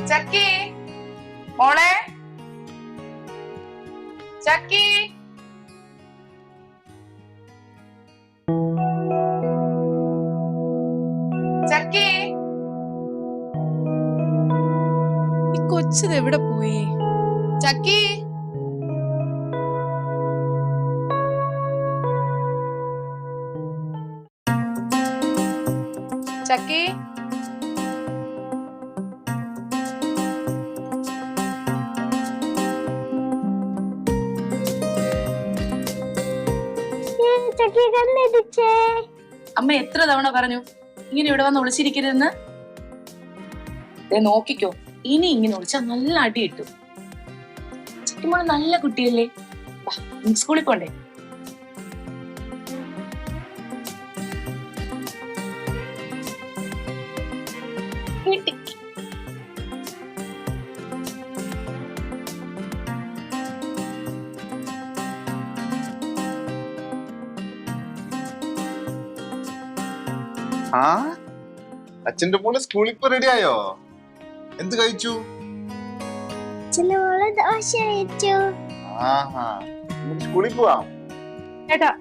ചക്കി മോളെ ചക്കി ചക്കി ഈ കൊച്ചത് എവിടെ പോയി? ചക്കി ചക്കി അമ്മ എത്ര തവണ പറഞ്ഞു ഇങ്ങനെ ഇവിടെ വന്ന് ഒളിച്ചിരിക്കരുതെന്ന്? നോക്കിക്കോ, ഇനി ഇങ്ങനെ ഒളിച്ചാ നല്ല അടി കിട്ടും. ചുറ്റുമോള് നല്ല കുട്ടിയല്ലേ, സ്കൂളിൽ പോണ്ടേ? ആ അച്ഛന്റെ മോള് സ്കൂളിൽ ഇപ്പൊ റെഡിയായോ? എന്ത് കഴിച്ചു? ദോശ കഴിച്ചു. ആഹാ, സ്കൂളിൽ പോവാം. ഏട്ടാ